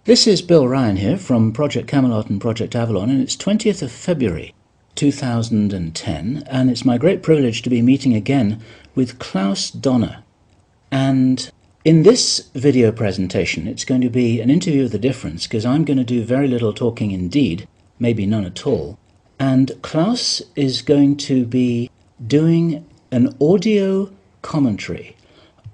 This is Bill Ryan here from Project Camelot and Project Avalon, and it's 20th of February 2010, and it's my great privilege to be meeting again with Klaus Donner. And in this video presentation, it's going to be an interview of the difference, because I'm going to do very little talking indeed, maybe none at all, and Klaus is going to be doing an audio commentary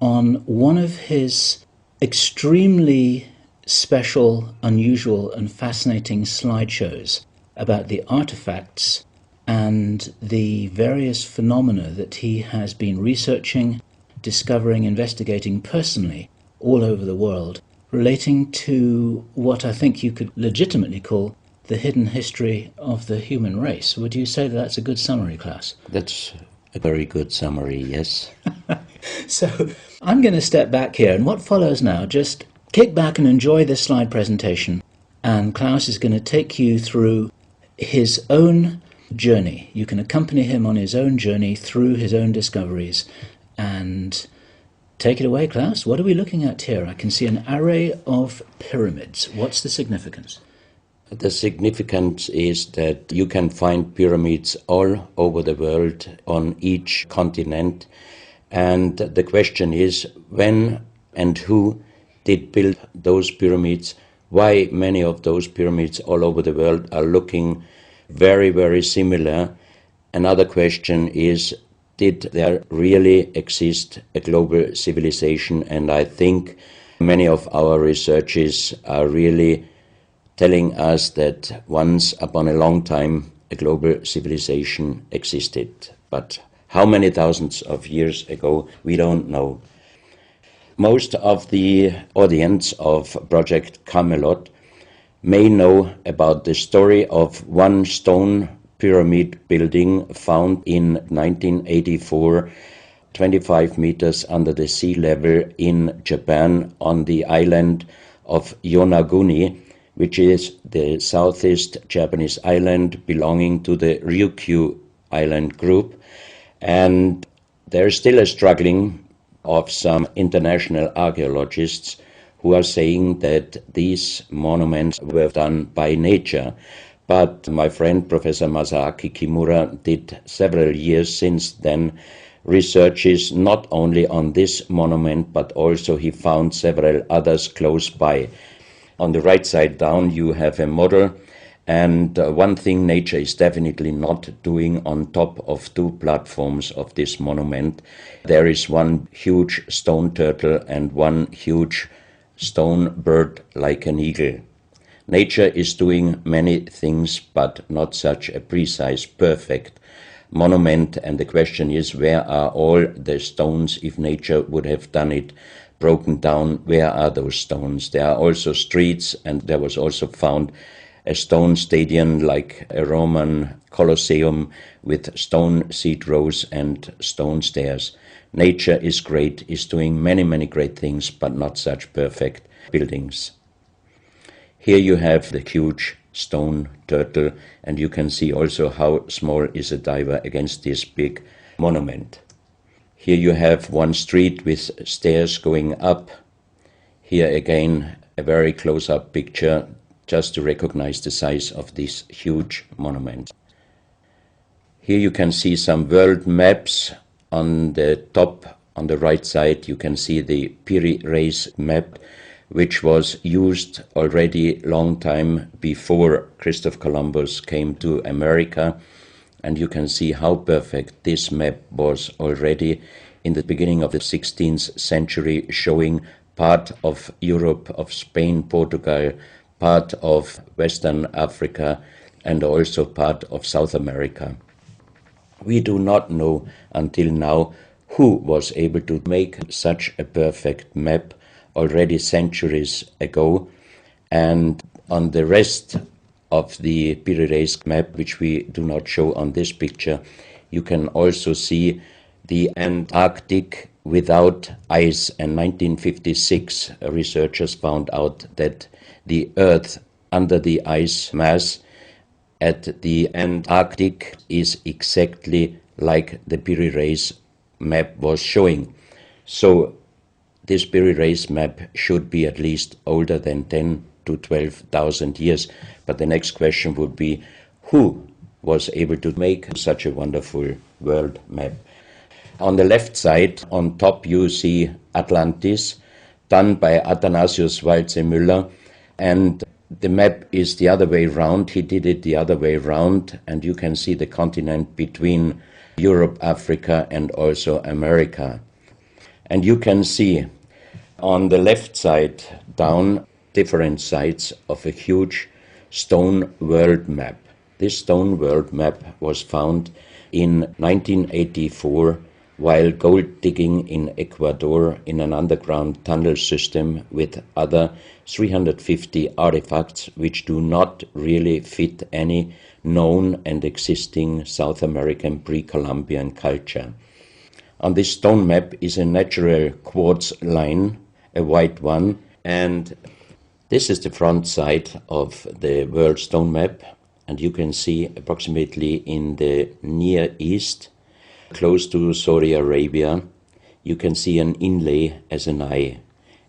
on one of his extremely special, unusual and fascinating slideshows about the artifacts and the various phenomena that he has been researching, discovering, investigating personally all over the world, relating to what I think you could legitimately call the hidden history of the human race. Would you say that that's a good summary, Klaus? That's a very good summary, yes. So I'm going to step back here, and what follows now, just kick back and enjoy this slide presentation, and Klaus is going to take you through his own journey. You can accompany him on his own journey through his own discoveries. And take it away, Klaus. What are we looking at here? I can see an array of pyramids. What's the significance? The significance is that you can find pyramids all over the world on each continent. And the question is, when and who did build those pyramids? Why many of those pyramids all over the world are looking very, very similar? Another question is, did there really exist a global civilization? And I think many of our researchers are really telling us that once upon a long time a global civilization existed. But how many thousands of years ago, we don't know. Most of the audience of Project Camelot may know about the story of one stone pyramid building found in 1984, 25 meters under the sea level in Japan on the island of Yonaguni, which is the southeast Japanese island belonging to the Ryukyu island group. And there's still a struggling of some international archaeologists who are saying that these monuments were done by nature. But my friend Professor Masaaki Kimura did several years since then researches not only on this monument, but also he found several others close by. On the right side down you have a model, and one thing nature is definitely not doing on top of two platforms of this monument. There is one huge stone turtle and one huge stone bird like an eagle. Nature is doing many things, but not such a precise, perfect monument. And the question is, where are all the stones? If nature would have done it broken down, where are those stones? There are also streets, and there was also found a stone stadium like a Roman Colosseum with stone seat rows and stone stairs. Nature is great, is doing many, many great things, but not such perfect buildings. Here you have the huge stone turtle, and you can see also how small is a diver against this big monument. Here you have one street with stairs going up. Here again a very close-up picture just to recognize the size of this huge monument. Here you can see some world maps. On the top, on the right side, you can see the Piri Reis map, which was used already long time before Christopher Columbus came to America. And you can see how perfect this map was already in the beginning of the 16th century, showing part of Europe, of Spain, Portugal, part of Western Africa, and also part of South America. We do not know until now who was able to make such a perfect map already centuries ago. And on the rest of the Piri Reis map, which we do not show on this picture, you can also see the Antarctic without ice. In 1956, researchers found out that the Earth under the ice mass at the Antarctic is exactly like the Piri Reis map was showing. So this Piri Reis map should be at least older than 10 to 12,000 years. But the next question would be, who was able to make such a wonderful world map? On the left side, on top, you see Atlantis, done by Athanasius Walzemüller, and the map is the other way round. He did it the other way round, and you can see the continent between Europe, Africa, and also America. And you can see on the left side down different sides of a huge stone world map. This stone world map was found in 1984 while gold digging in Ecuador in an underground tunnel system with other 350 artifacts which do not really fit any known and existing South American pre-Columbian culture. On this stone map is a natural quartz line, a white one, and this is the front side of the world stone map, and you can see approximately in the Near East, close to Saudi Arabia, you can see an inlay as an eye.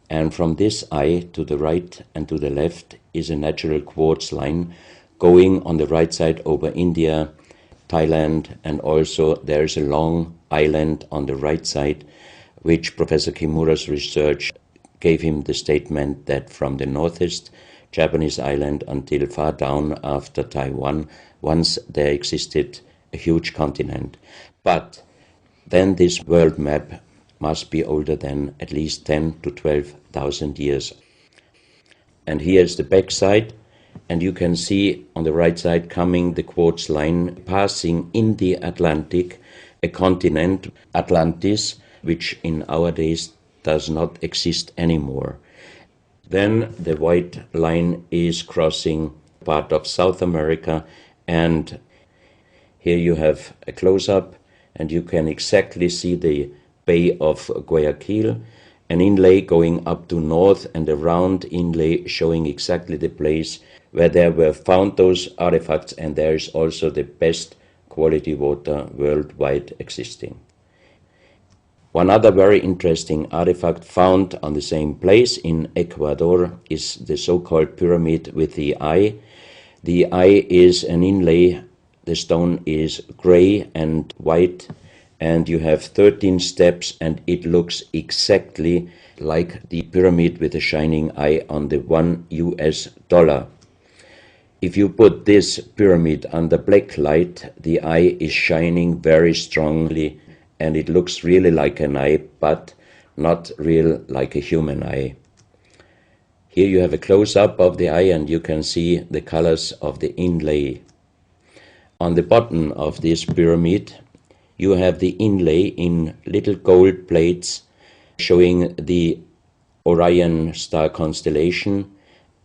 And from this eye to the right and to the left is a natural quartz line going on the right side over India, Thailand, and also there is a long island on the right side, which Professor Kimura's research gave him the statement that from the northeast Japanese island until far down after Taiwan, once there existed a huge continent. But then this world map must be older than at least 10 to 12,000 years. And here is the back side, and you can see on the right side coming the quartz line passing in the Atlantic, a continent, Atlantis, which in our days does not exist anymore. Then the white line is crossing part of South America, and here you have a close-up, and you can exactly see the Bay of Guayaquil, an inlay going up to north and a round inlay showing exactly the place where there were found those artifacts, and there is also the best quality water worldwide existing. One other very interesting artifact found on the same place in Ecuador is the so-called pyramid with the eye. The eye is an inlay, the stone is gray and white, and you have 13 steps, and it looks exactly like the pyramid with a shining eye on the $1. If you put this pyramid under black light, the eye is shining very strongly, and it looks really like an eye, but not real like a human eye. Here you have a close-up of the eye, and you can see the colors of the inlay. On the bottom of this pyramid, you have the inlay in little gold plates showing the Orion star constellation,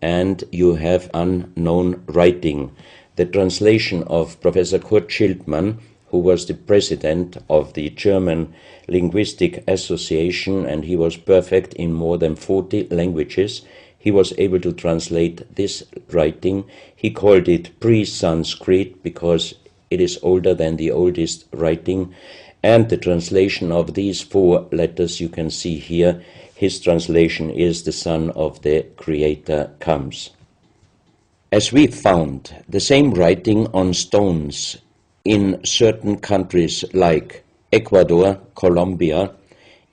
and you have unknown writing. The translation of Professor Kurt Schildmann, who was the president of the German Linguistic Association, and he was perfect in more than 40 languages. He was able to translate this writing. He called it pre-Sanskrit because it is older than the oldest writing. And the translation of these 4 letters you can see here, his translation is "the Son of the Creator comes." As we found the same writing on stones in certain countries like Ecuador, Colombia,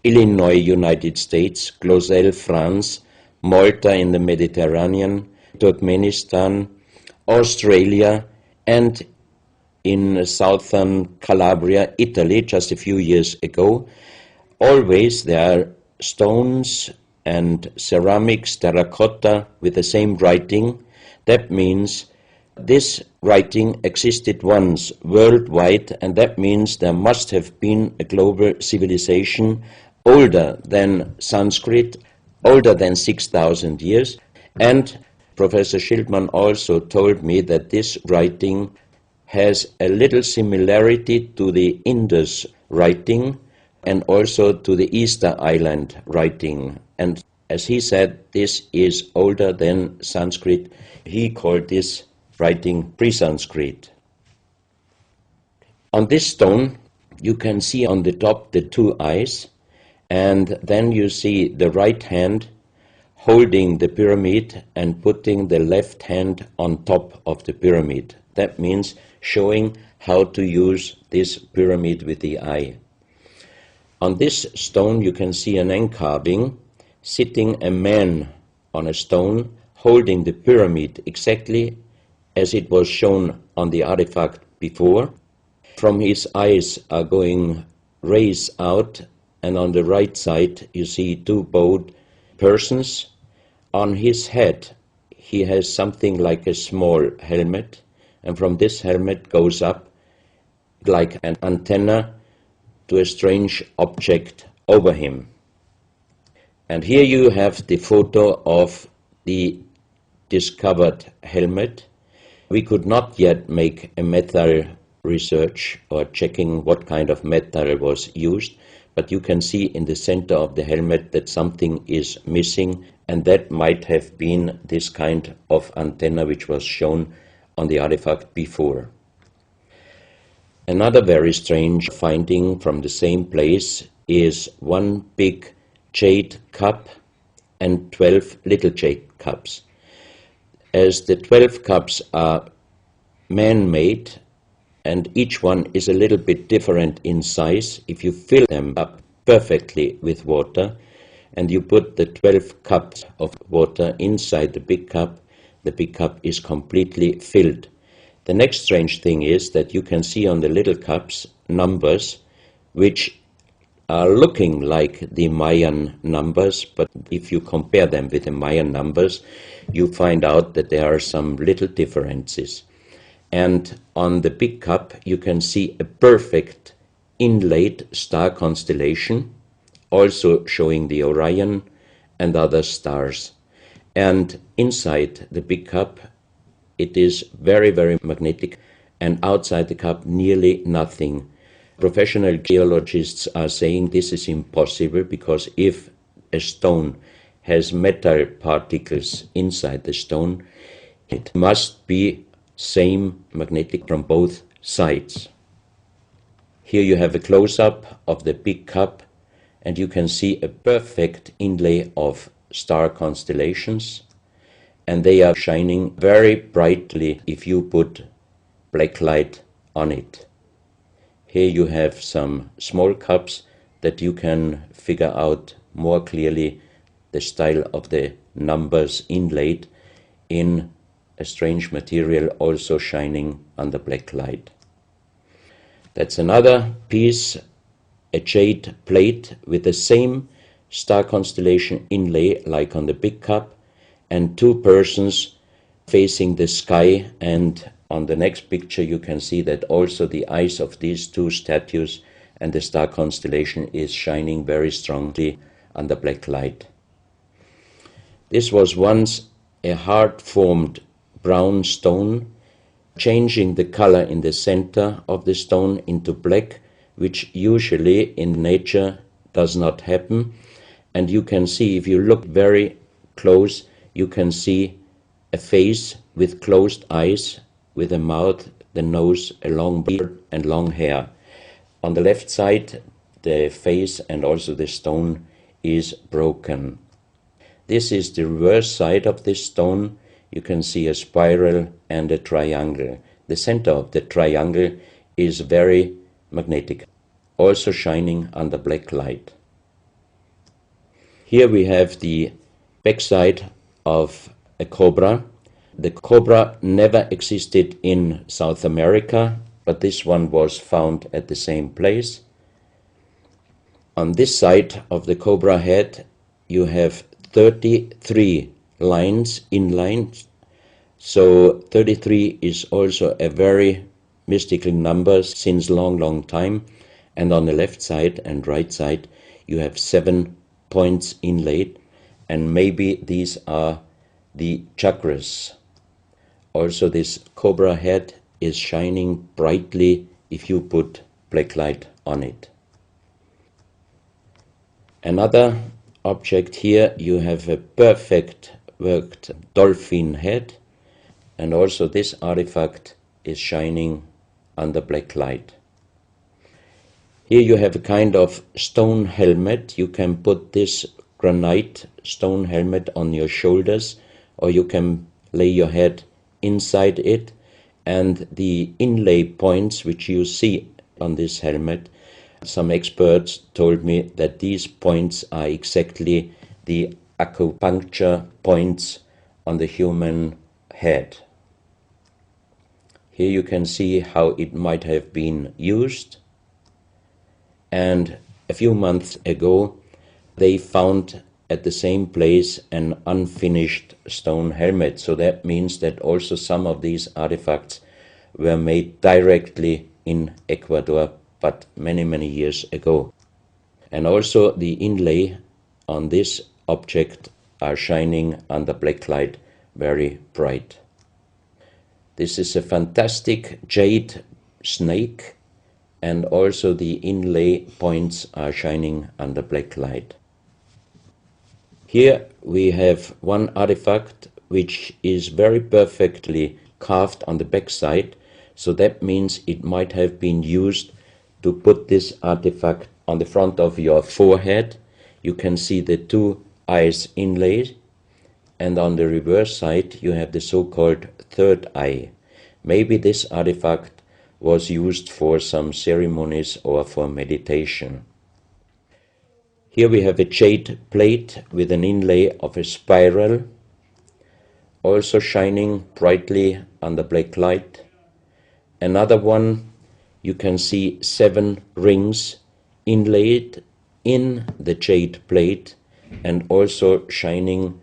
Illinois, United States, Clausel, France, Malta in the Mediterranean, Turkmenistan, Australia, and in southern Calabria, Italy, just a few years ago. Always there are stones and ceramics, terracotta, with the same writing. That means this writing existed once worldwide, and that means there must have been a global civilization older than Sanskrit, older than 6,000 years. And Professor Schildmann also told me that this writing has a little similarity to the Indus writing and also to the Easter Island writing. And as he said, this is older than Sanskrit. He called this writing pre-Sanskrit. On this stone, you can see on the top the 2 eyes, and then you see the right hand holding the pyramid and putting the left hand on top of the pyramid. That means showing how to use this pyramid with the eye. On this stone you can see an encarving, sitting a man on a stone, holding the pyramid exactly as it was shown on the artifact before. From his eyes are going rays out, and on the right side you see two bowed persons. On his head he has something like a small helmet, and from this helmet goes up like an antenna to a strange object over him. And here you have the photo of the discovered helmet. We could not yet make a metal research or checking what kind of metal was used, but you can see in the center of the helmet that something is missing, and that might have been this kind of antenna which was shown on the artifact before. Another very strange finding from the same place is one big jade cup and 12 little jade cups. As the 12 cups are man-made and each one is a little bit different in size, if you fill them up perfectly with water and you put the 12 cups of water inside the big cup is completely filled. The next strange thing is that you can see on the little cups numbers which are looking like the Mayan numbers, but if you compare them with the Mayan numbers, you find out that there are some little differences. And on the big cup you can see a perfect inlaid star constellation, also showing the Orion and other stars. And inside the big cup it is very, very magnetic, and outside the cup nearly nothing. Professional geologists are saying this is impossible, because if a stone has metal particles inside the stone, it must be same magnetic from both sides. Here you have a close-up of the big cup, and you can see a perfect inlay of star constellations, and they are shining very brightly if you put black light on it. Here you have some small cups that you can figure out more clearly the style of the numbers inlaid in a strange material, also shining under black light. That's another piece, a jade plate with the same star constellation inlay like on the big cup, and two persons facing the sky, and on the next picture you can see that also the eyes of these two statues and the star constellation is shining very strongly under black light. This was once a hard-formed brown stone, changing the color in the center of the stone into black, which usually in nature does not happen. And you can see, if you look very close, you can see a face with closed eyes, with a mouth, the nose, a long beard and long hair. On the left side, the face and also the stone is broken. This is the reverse side of this stone. You can see a spiral and a triangle. The center of the triangle is very magnetic, also shining under black light. Here we have the backside of a cobra. The cobra never existed in South America, but this one was found at the same place. On this side of the cobra head you have 33 lines, inlines. So 33 is also a very mystical number since long time. And on the left side and right side you have 7 points inlaid, and maybe these are the chakras. Also this cobra head is shining brightly if you put black light on it. Another object here, you have a perfect worked dolphin head, and also this artifact is shining under black light. Here you have a kind of stone helmet. You can put this granite stone helmet on your shoulders, or you can lay your head inside it, and the inlay points which you see on this helmet, some experts told me that these points are exactly the acupuncture points on the human head. Here you can see how it might have been used, and a few months ago they found at the same place an unfinished stone helmet. So that means that also some of these artifacts were made directly in Ecuador, but many, many years ago. And also the inlay on this object are shining under black light very bright. This is a fantastic jade snake, and also the inlay points are shining under black light. Here we have one artifact which is very perfectly carved on the back side, so that means it might have been used to put this artifact on the front of your forehead. You can see the two eyes inlaid, and on the reverse side you have the so-called third eye. Maybe this artifact was used for some ceremonies or for meditation. Here we have a jade plate with an inlay of a spiral, also shining brightly under black light. Another one, you can see 7 rings inlaid in the jade plate and also shining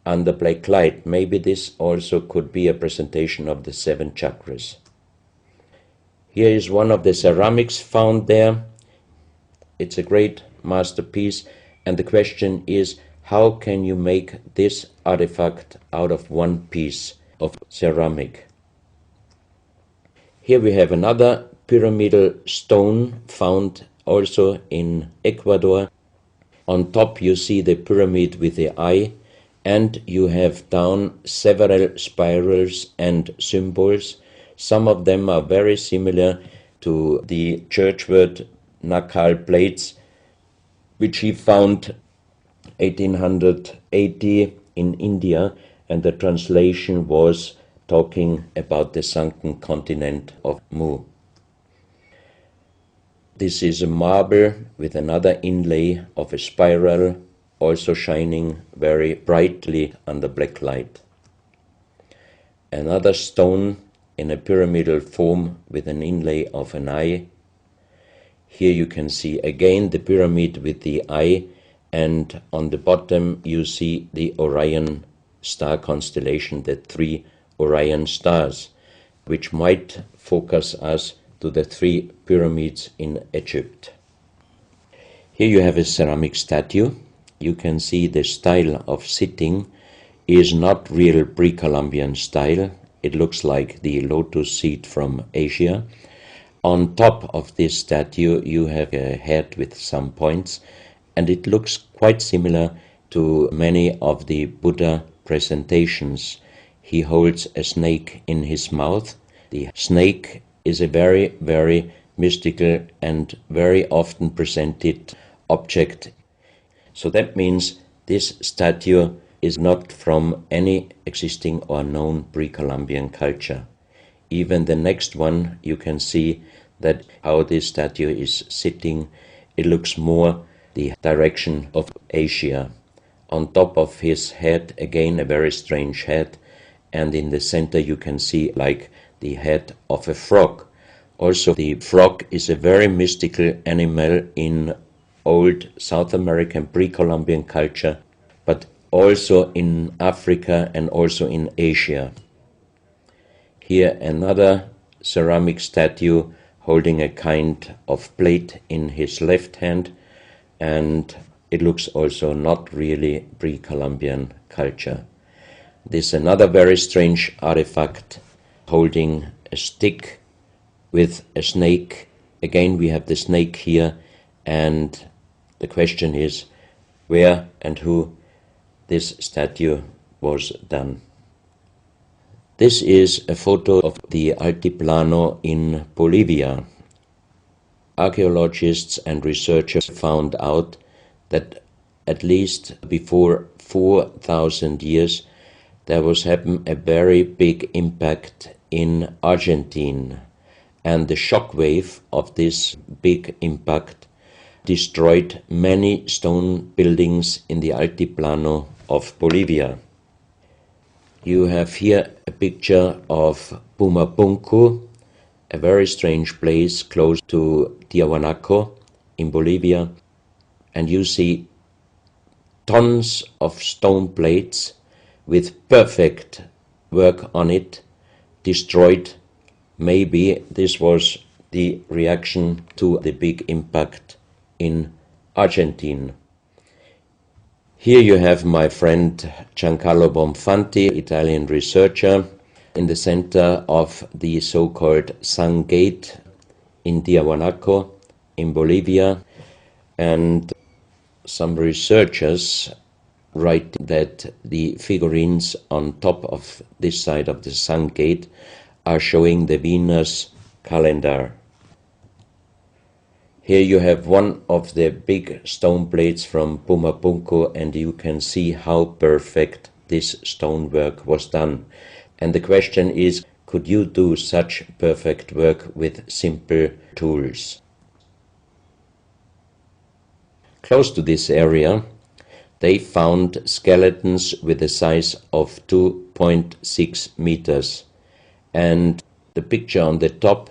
under black light. Maybe this also could be a presentation of the 7 chakras. Here is one of the ceramics found there. It's a great masterpiece, and the question is, how can you make this artifact out of one piece of ceramic? Here we have another pyramidal stone found also in Ecuador. On top you see the pyramid with the eye, and you have down several spirals and symbols. Some of them are very similar to the churchward Nakal plates, which he found 1880 in India, and the translation was talking about the sunken continent of Mu. This is a marble with another inlay of a spiral, also shining very brightly under black light. Another stone in a pyramidal form with an inlay of an eye. Here you can see again the pyramid with the eye, and on the bottom you see the Orion star constellation, the 3 Orion stars, which might focus us to the 3 pyramids in Egypt. Here you have a ceramic statue. You can see the style of sitting is not real pre-Columbian style. It looks like the lotus seat from Asia. On top of this statue you have a head with some points, and it looks quite similar to many of the Buddha presentations. He holds a snake in his mouth. The snake is a very, very mystical and very often presented object. So that means this statue is not from any existing or known pre-Columbian culture. Even the next one, you can see that how this statue is sitting, it looks more the direction of Asia. On top of his head, again a very strange head, and in the center you can see like the head of a frog. Also the frog is a very mystical animal in old South American pre-Columbian culture, but also in Africa and also in Asia. Here another ceramic statue holding a kind of plate in his left hand, and it looks also not really pre-Columbian culture. This is another very strange artifact holding a stick with a snake. Again we have the snake here, and the question is where and who this statue was done. This is a photo of the Altiplano in Bolivia. Archaeologists and researchers found out that at least before 4,000 years, there was happen a very big impact in Argentina, and the shock wave of this big impact destroyed many stone buildings in the Altiplano of Bolivia. You have here a picture of Pumapunku, a very strange place close to Tiahuanaco in Bolivia, and you see tons of stone plates with perfect work on it, destroyed. Maybe this was the reaction to the big impact in Argentina. Here you have my friend Giancarlo Bonfanti, Italian researcher, in the center of the so-called Sun Gate in Tiahuanaco in Bolivia, and some researchers write that the figurines on top of this side of the Sun Gate are showing the Venus calendar. Here you have one of the big stone plates from Pumapunku, and you can see how perfect this stonework was done. And the question is, could you do such perfect work with simple tools? Close to this area, they found skeletons with a size of 2.6 meters. And the picture on the top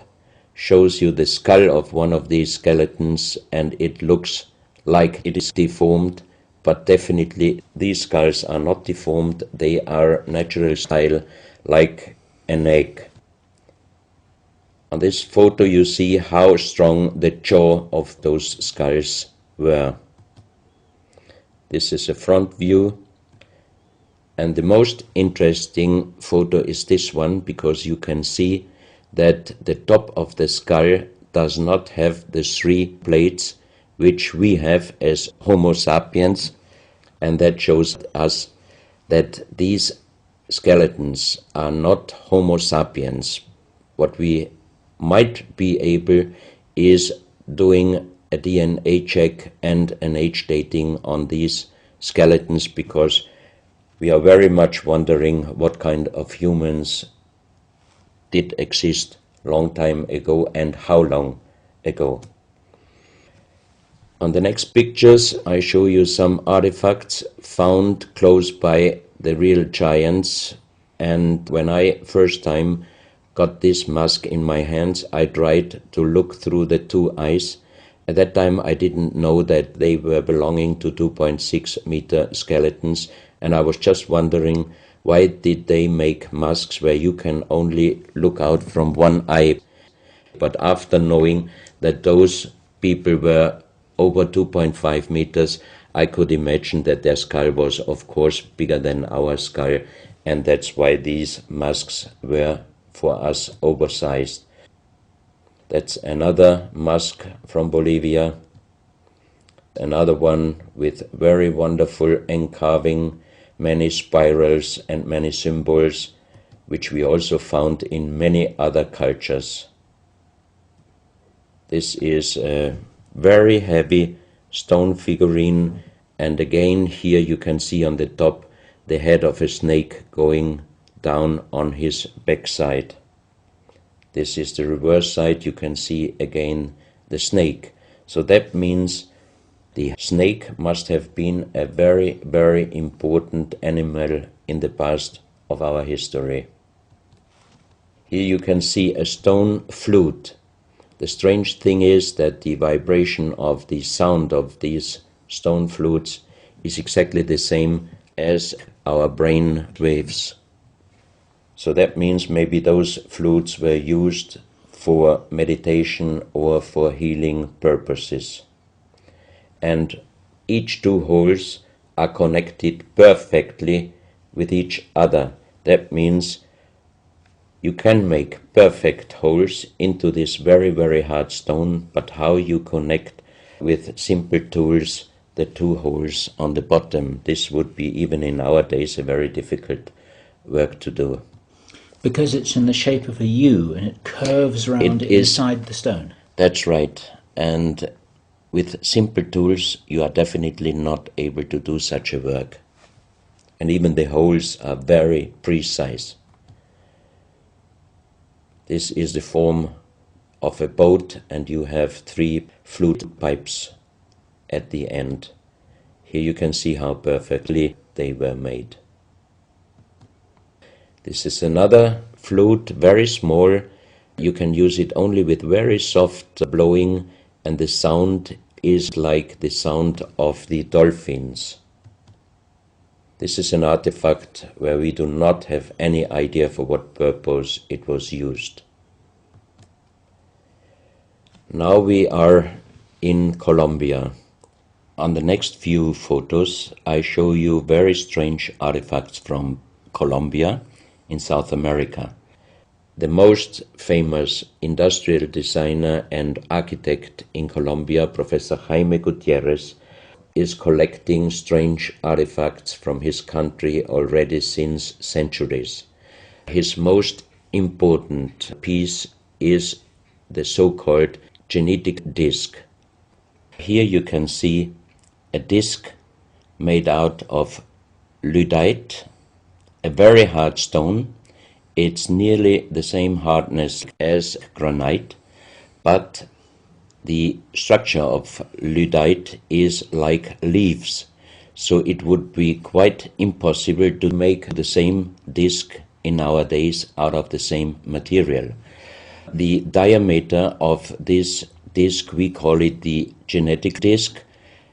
shows you the skull of one of these skeletons, and it looks like it is deformed, but definitely these skulls are not deformed. They are natural style, like an egg. On this photo you see how strong the jaw of those skulls were. This is a front view, and the most interesting photo is this one, because you can see that the top of the skull does not have the three plates which we have as Homo sapiens, and that shows us that these skeletons are not Homo sapiens. What we might be able is doing a DNA check and an age dating on these skeletons, because we are very much wondering what kind of humans did exist long time ago and how long ago. On the next pictures I show you some artifacts found close by the real giants, and when I first time got this mask in my hands, I tried to look through the two eyes. At that time I didn't know that they were belonging to 2.6 meter skeletons, and I was just wondering, why did they make masks where you can only look out from one eye? But after knowing that those people were over 2.5 meters, I could imagine that their skull was of course bigger than our skull, and that's why these masks were for us oversized. That's another mask from Bolivia, another one with very wonderful encarving, many spirals and many symbols, which we also found in many other cultures. This is a very heavy stone figurine, and again here you can see on the top the head of a snake going down on his backside. This is the reverse side. You can see again the snake. So that means the snake must have been a very, very important animal in the past of our history. Here you can see a stone flute. The strange thing is that the vibration of the sound of these stone flutes is exactly the same as our brain waves. So that means maybe those flutes were used for meditation or for healing purposes. And each two holes are connected perfectly with each other. That means you can make perfect holes into this very, very hard stone, but how you connect with simple tools the two holes on the bottom, this would be even in our days a very difficult work to do. Because it's in the shape of a U and it curves round inside the stone. That's right. And With simple tools, you are definitely not able to do such a work. And even the holes are very precise. This is the form of a boat, and you have 3 flute pipes at the end. Here you can see how perfectly they were made. This is another flute, very small. You can use it only with very soft blowing, and the sound is like the sound of the dolphins. This is an artifact where we do not have any idea for what purpose it was used. Now we are in Colombia. On the next few photos, I show you very strange artifacts from Colombia in South America. The most famous industrial designer and architect in Colombia, Professor Jaime Gutierrez, is collecting strange artifacts from his country already since centuries. His most important piece is the so-called genetic disc. Here you can see a disc made out of lyddite, a very hard stone. It's nearly the same hardness as granite, but the structure of lyddite is like leaves, so it would be quite impossible to make the same disc in our days out of the same material. The diameter of this disc, we call it the genetic disc,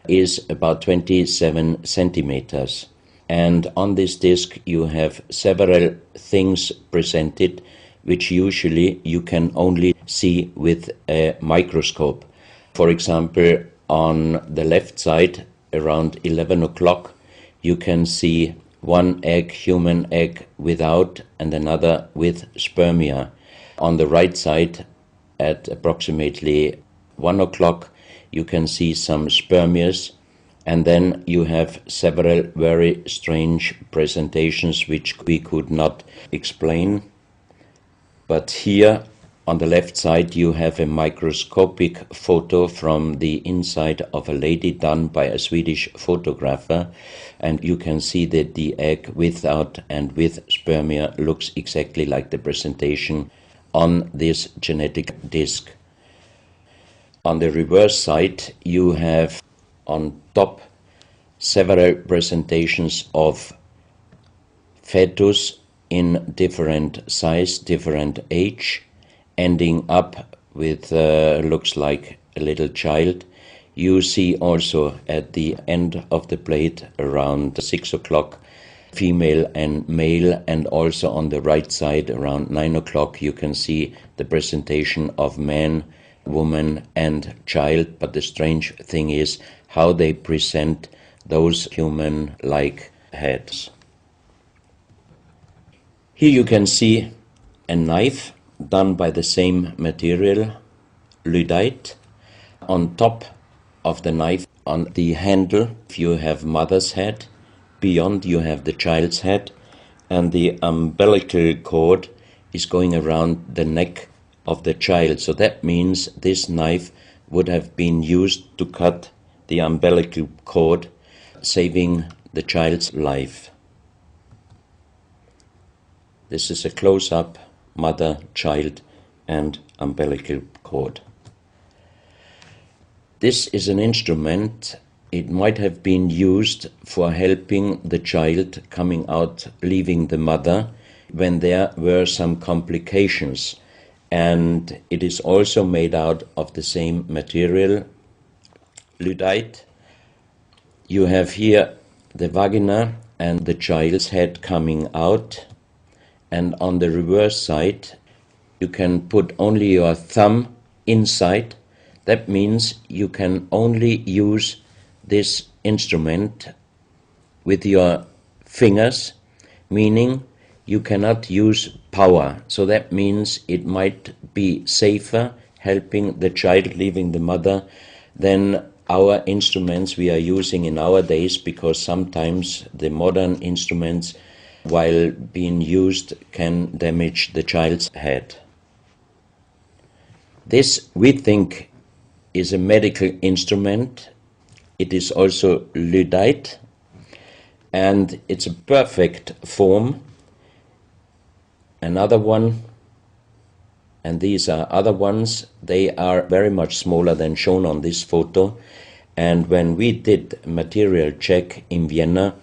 is about 27 centimeters. And on this disc you have several things presented which usually you can only see with a microscope. For example, on the left side, around 11 o'clock, you can see one egg, human egg, without and another with spermia. On the right side, at approximately 1 o'clock, you can see some spermias, and then you have several very strange presentations which we could not explain. But here on the left side you have a microscopic photo from the inside of a lady done by a Swedish photographer, and you can see that the egg without and with spermia looks exactly like the presentation on this genetic disc. On the reverse side you have on top several presentations of fetus in different size, different age, ending up with looks like a little child. You see also at the end of the plate around 6 o'clock female and male, and also on the right side around 9 o'clock you can see the presentation of man, woman and child. But the strange thing is how they present those human-like heads. Here you can see a knife done by the same material, lyddite. On top of the knife, on the handle, you have mother's head, beyond you have the child's head, and the umbilical cord is going around the neck of the child. So that means this knife would have been used to cut the umbilical cord, saving the child's life. This is a close-up mother, child and umbilical cord. This is an instrument. It might have been used for helping the child coming out, leaving the mother, when there were some complications. And it is also made out of the same material, lyddite. You have here the vagina and the child's head coming out, and on the reverse side you can put only your thumb inside. That means you can only use this instrument with your fingers, meaning you cannot use power. So that means it might be safer helping the child leaving the mother than our instruments we are using in our days, because sometimes the modern instruments, while being used, can damage the child's head. This, we think, is a medical instrument. It is also lyddite, and it's a perfect form. Another one, and these are other ones, they are very much smaller than shown on this photo. And when we did a material check in Vienna,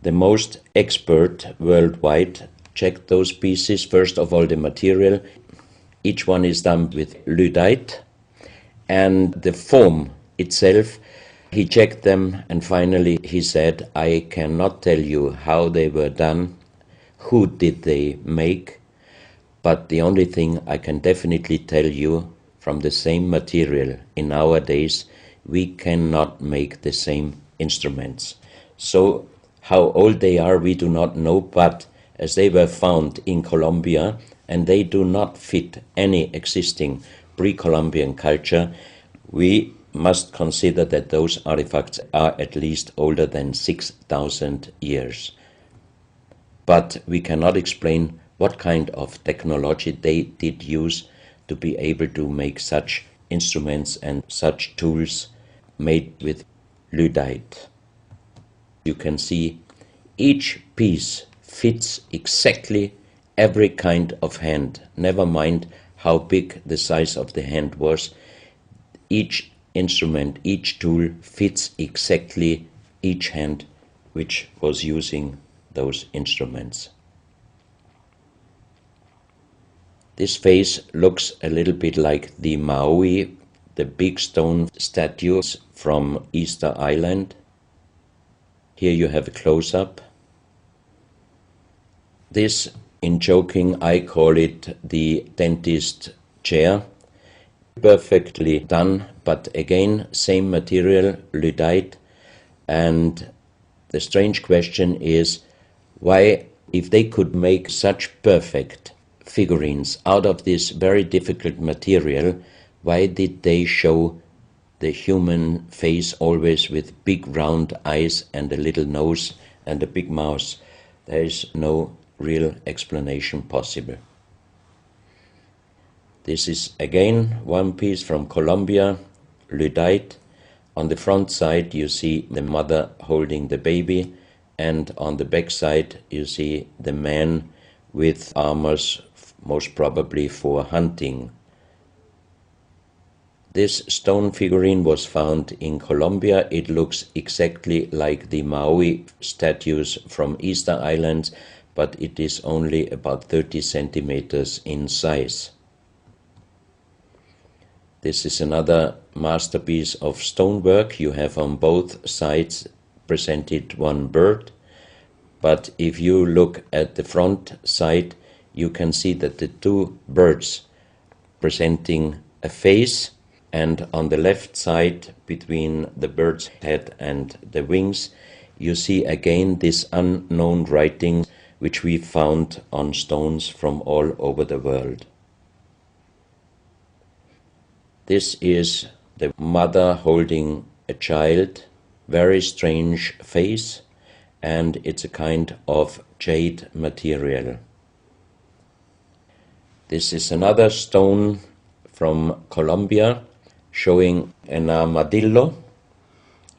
the most expert worldwide checked those pieces. First of all, the material. Each one is done with lyddite, and the form itself, he checked them, and finally he said, I cannot tell you how they were done, who did they make, but the only thing I can definitely tell you, from the same material in our days, we cannot make the same instruments. So how old they are, we do not know, but as they were found in Colombia, and they do not fit any existing pre-Columbian culture, we must consider that those artifacts are at least older than 6,000 years. But we cannot explain what kind of technology they did use to be able to make such instruments and such tools made with lyddite. You can see each piece fits exactly every kind of hand, never mind how big the size of the hand was. Each instrument, each tool fits exactly each hand which was using those instruments. This face looks a little bit like the Maui, the big stone statues from Easter Island. Here you have a close-up. This, in joking, I call it the dentist chair. Perfectly done, but again, same material, lyddite. And the strange question is, why, if they could make such perfect figurines out of this very difficult material, why did they show the human face always with big round eyes and a little nose and a big mouth? There is no real explanation possible. This is again one piece from Colombia, lyddite. On the front side you see the mother holding the baby, and on the back side you see the man with armors, most probably for hunting. This stone figurine was found in Colombia. It looks exactly like the Maui statues from Easter Islands, but it is only about 30 centimeters in size. This is another masterpiece of stonework. You have on both sides presented one bird, but if you look at the front side, you can see that the two birds presenting a face, and on the left side, between the bird's head and the wings, you see again this unknown writing which we found on stones from all over the world. This is the mother holding a child, very strange face, and it's a kind of jade material. This is another stone from Colombia showing an armadillo.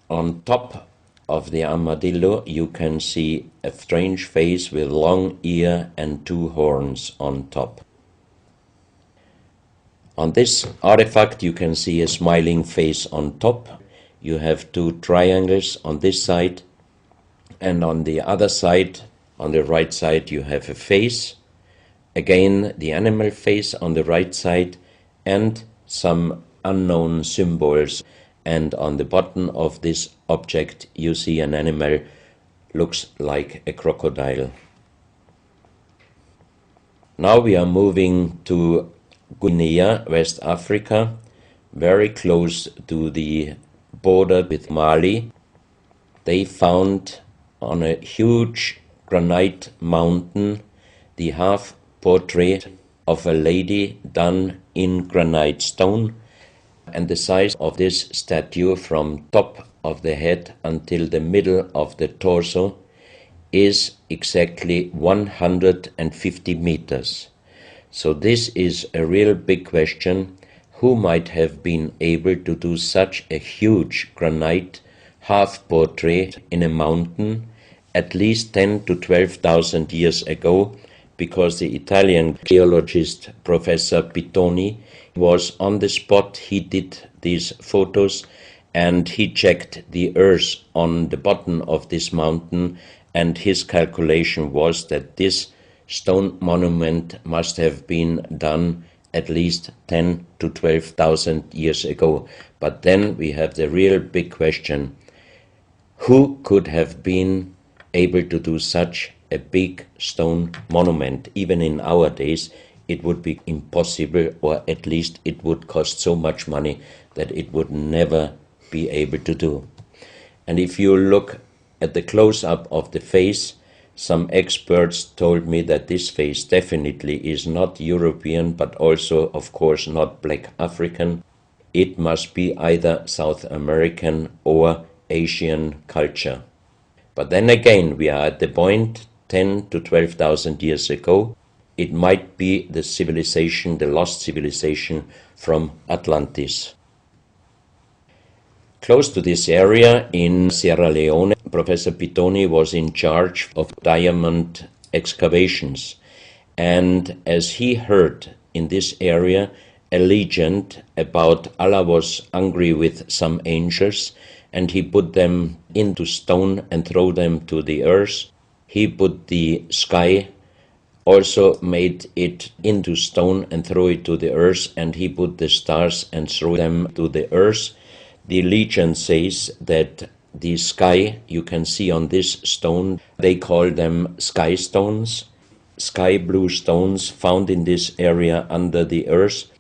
On top of the armadillo you can see a strange face with long ear and two horns on top. On this artifact you can see a smiling face on top. You have two triangles on this side, and on the other side, on the right side, you have a face. Again, the animal face on the right side, and some unknown symbols. And on the bottom of this object you see an animal, looks like a crocodile. Now we are moving to Guinea, West Africa, very close to the border with Mali. They found on a huge granite mountain the half portrait of a lady done in granite stone, and the size of this statue from top of the head until the middle of the torso is exactly 150 meters. So this is a real big question. who might have been able to do such a huge granite half-portrait in a mountain at least 10 to 12,000 years ago, because the Italian geologist Professor Pittoni was on the spot. He did these photos and he checked the earth on the bottom of this mountain, and his calculation was that this stone monument must have been done at least 10 to 12,000 years ago. But then we have the real big question: who could have been able to do such a big stone monument? Even in our days, it would be impossible, or at least it would cost so much money that it would never be able to do. And if you look at the close-up of the face, some experts told me that this face definitely is not European, but also, of course, not black African. It must be either South American or Asian culture. But then again, we are at the point 10 to 12,000 years ago. It might be the civilization, the lost civilization from Atlantis. Close to this area in Sierra Leone, Professor Pittoni was in charge of diamond excavations. And as he heard in this area a legend about Allah was angry with some angels, and he put them into stone and throw them to the earth. He put the sky, also made it into stone and throw it to the earth, and he put the stars and threw them to the earth. The legend says that the sky you can see on this stone, they call them sky stones, sky blue stones found in this area under the earth.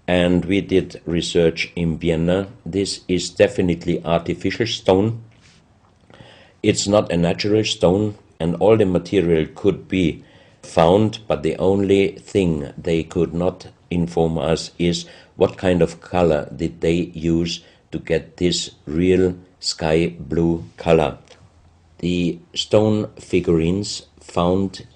And we did research in Vienna. This is definitely artificial stone. It's not a natural stone, and all the material could be found, but the only thing they could not inform us is what kind of color did they use to get this real sky blue color. The stone figurines found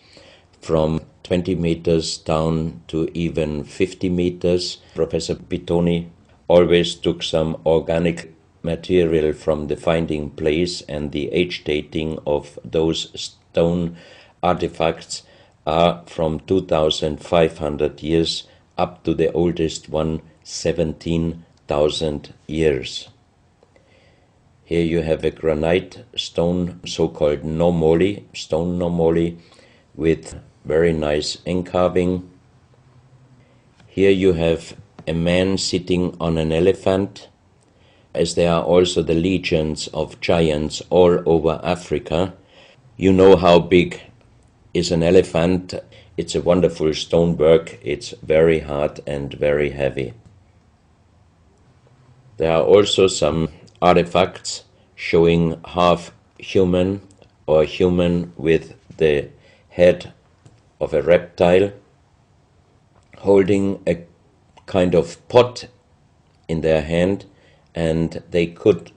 from 20 meters down to even 50 meters. Professor Pittoni always took some organic material from the finding place, and the age dating of those stone artifacts are from 2,500 years up to the oldest one, 17,000 years. Here you have a granite stone, so-called nomoli, stone nomoli, with very nice encarving. Here you have a man sitting on an elephant, as there are also the legends of giants all over Africa. You know how big is an elephant. It's a wonderful stonework. It's very hard and very heavy. There are also some artifacts showing half human or human with the head of a reptile, holding a kind of pot in their hand, and they could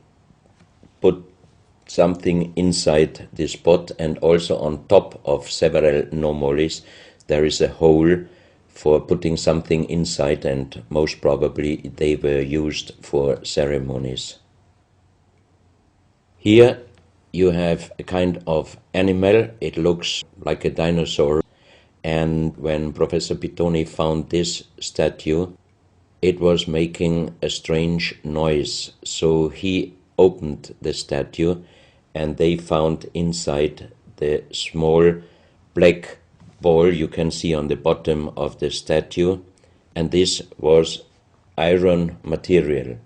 put something inside this pot, and also on top of several nomolis there is a hole for putting something inside, and most probably they were used for ceremonies. Here you have a kind of animal. It looks like a dinosaur. And when Professor Pittoni found this statue, it was making a strange noise. So he opened the statue, and they found inside the small black ball you can see on the bottom of the statue, and this was iron material.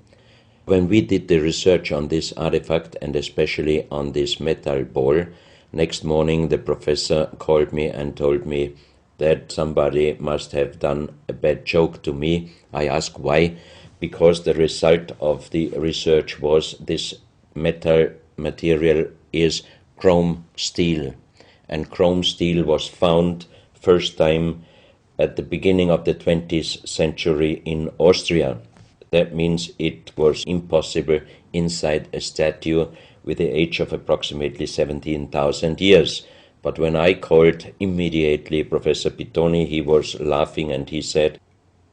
When we did the research on this artifact, and especially on this metal ball, next morning the professor called me and told me that somebody must have done a bad joke to me. I asked why, because the result of the research was this metal material is chrome steel, and chrome steel was found first time at the beginning of the 20th century in Austria. That means it was impossible inside a statue with the age of approximately 17,000 years. But when I called immediately Professor Pittoni, he was laughing and he said,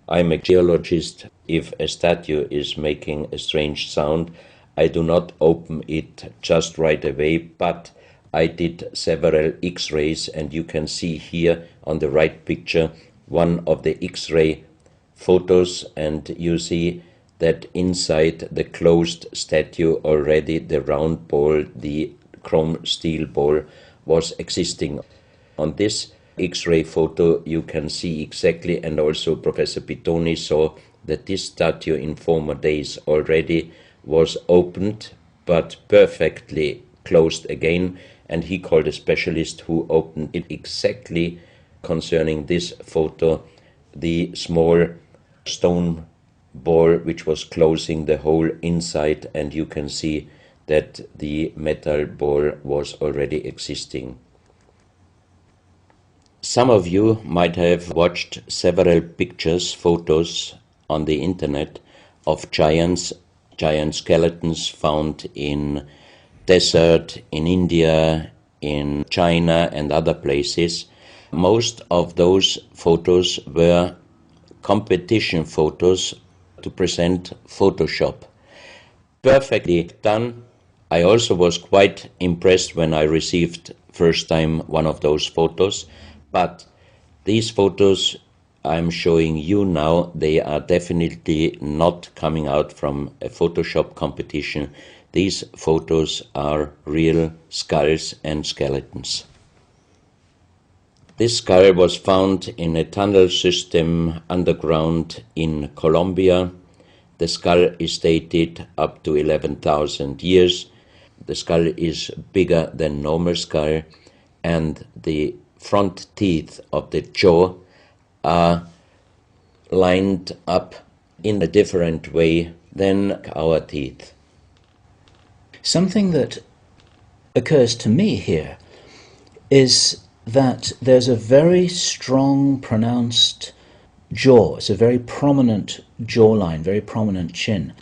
I'm a geologist. If a statue is making a strange sound, I do not open it just right away, but I did several X-rays, and you can see here on the right picture one of the X-ray photos, and you see that inside the closed statue already the round ball, the chrome steel ball, was existing. On this X-ray photo you can see exactly, and also Professor Pittoni saw, that this statue in former days already was opened but perfectly closed again, and he called a specialist who opened it exactly concerning this photo, the small stone ball which was closing the hole inside, and you can see that the metal ball was already existing. Some of you might have watched several pictures, photos on the internet of giant skeletons found in desert, in India, in China and other places. Most of those photos were competition photos to present Photoshop. Perfectly done. I also was quite impressed when I received first time one of those photos, but these photos I'm showing you now, they are definitely not coming out from a Photoshop competition. These photos are real skulls and skeletons. This skull was found in a tunnel system underground in Colombia. The skull is dated up to 11,000 years. The skull is bigger than normal skull, and the front teeth of the jaw are lined up in a different way than our teeth. Something that occurs to me here is that there's a very strong, pronounced jaw. It's a very prominent jawline, very prominent chin.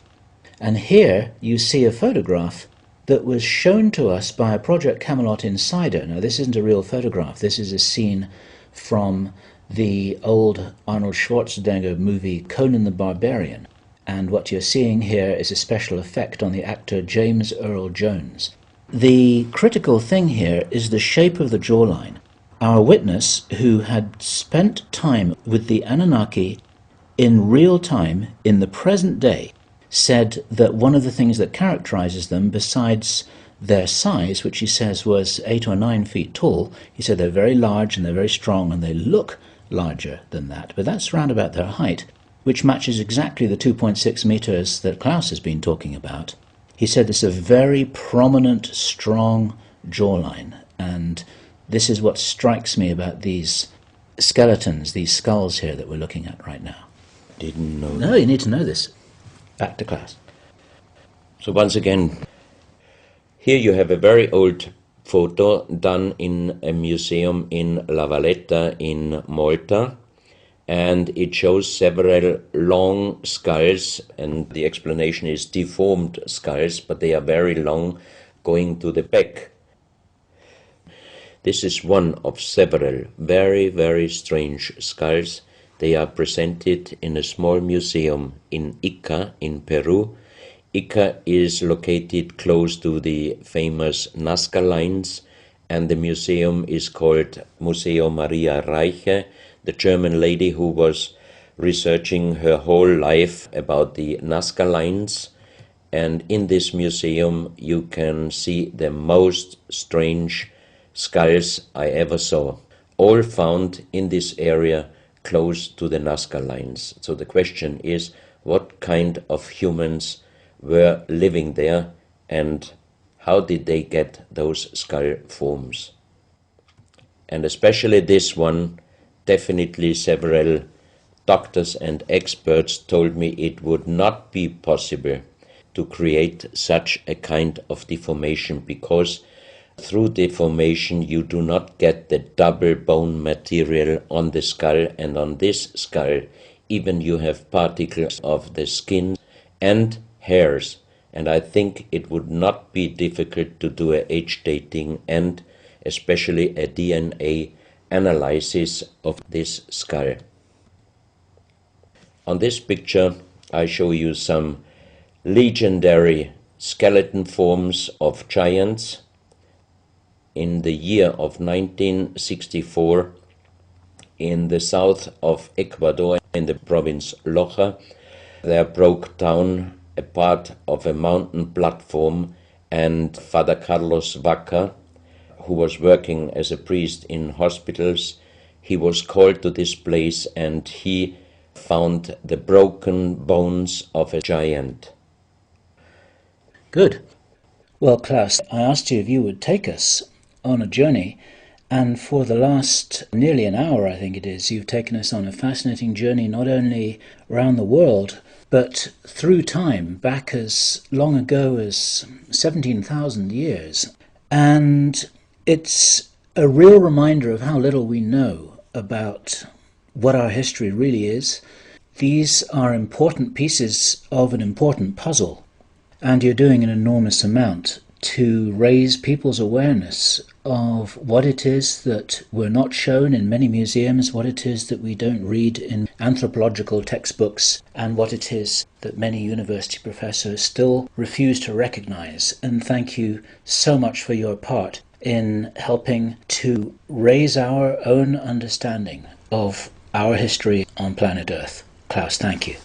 And here you see a photograph that was shown to us by a Project Camelot insider. Now, this isn't a real photograph. This is a scene from the old Arnold Schwarzenegger movie Conan the Barbarian. And what you're seeing here is a special effect on the actor James Earl Jones. The critical thing here is the shape of the jawline. Our witness, who had spent time with the Anunnaki in real time, in the present day, said that one of the things that characterizes them, besides their size, which he says was 8 or 9 feet tall, he said they're very large and they're very strong and they look larger than that, but that's round about their height, which matches exactly the 2.6 meters that Klaus has been talking about. He said it's a very prominent, strong jawline, and this is what strikes me about these skeletons, these skulls here that we're looking at right now. Didn't know. No, you need to know this. Back to Klaus. So once again, here you have a very old photo done in a museum in La Valletta in Malta, and it shows several long skulls, and the explanation is deformed skulls, but they are very long, going to the back. This is one of several very, very strange skulls. They are presented in a small museum in Ica in Peru. Ica is located close to the famous Nazca lines, and the museum is called Museo Maria Reiche, the German lady who was researching her whole life about the Nazca lines. And in this museum you can see the most strange skulls I ever saw, all found in this area close to the Nazca lines. So the question is, what kind of humans were living there, and how did they get those skull forms? And especially this one, definitely several doctors and experts told me it would not be possible to create such a kind of deformation, because through deformation you do not get the double bone material on the skull, and on this skull even you have particles of the skin and hairs, and I think it would not be difficult to do a age dating and especially a DNA analysis of this skull. On this picture, I show you some legendary skeleton forms of giants. In the year of 1964, in the south of Ecuador, in the province Loja, there broke down a part of a mountain platform, and Father Carlos Vaca, who was working as a priest in hospitals, he was called to this place and he found the broken bones of a giant. Good. Well, Klaus, I asked you if you would take us on a journey, and for the last nearly an hour, I think it is, you've taken us on a fascinating journey not only around the world, but through time, back as long ago as 17,000 years. And it's a real reminder of how little we know about what our history really is. These are important pieces of an important puzzle, and you're doing an enormous amount to raise people's awareness of what it is that we're not shown in many museums, what it is that we don't read in anthropological textbooks, and what it is that many university professors still refuse to recognize. And thank you so much for your part in helping to raise our own understanding of our history on planet Earth. Klaus, thank you.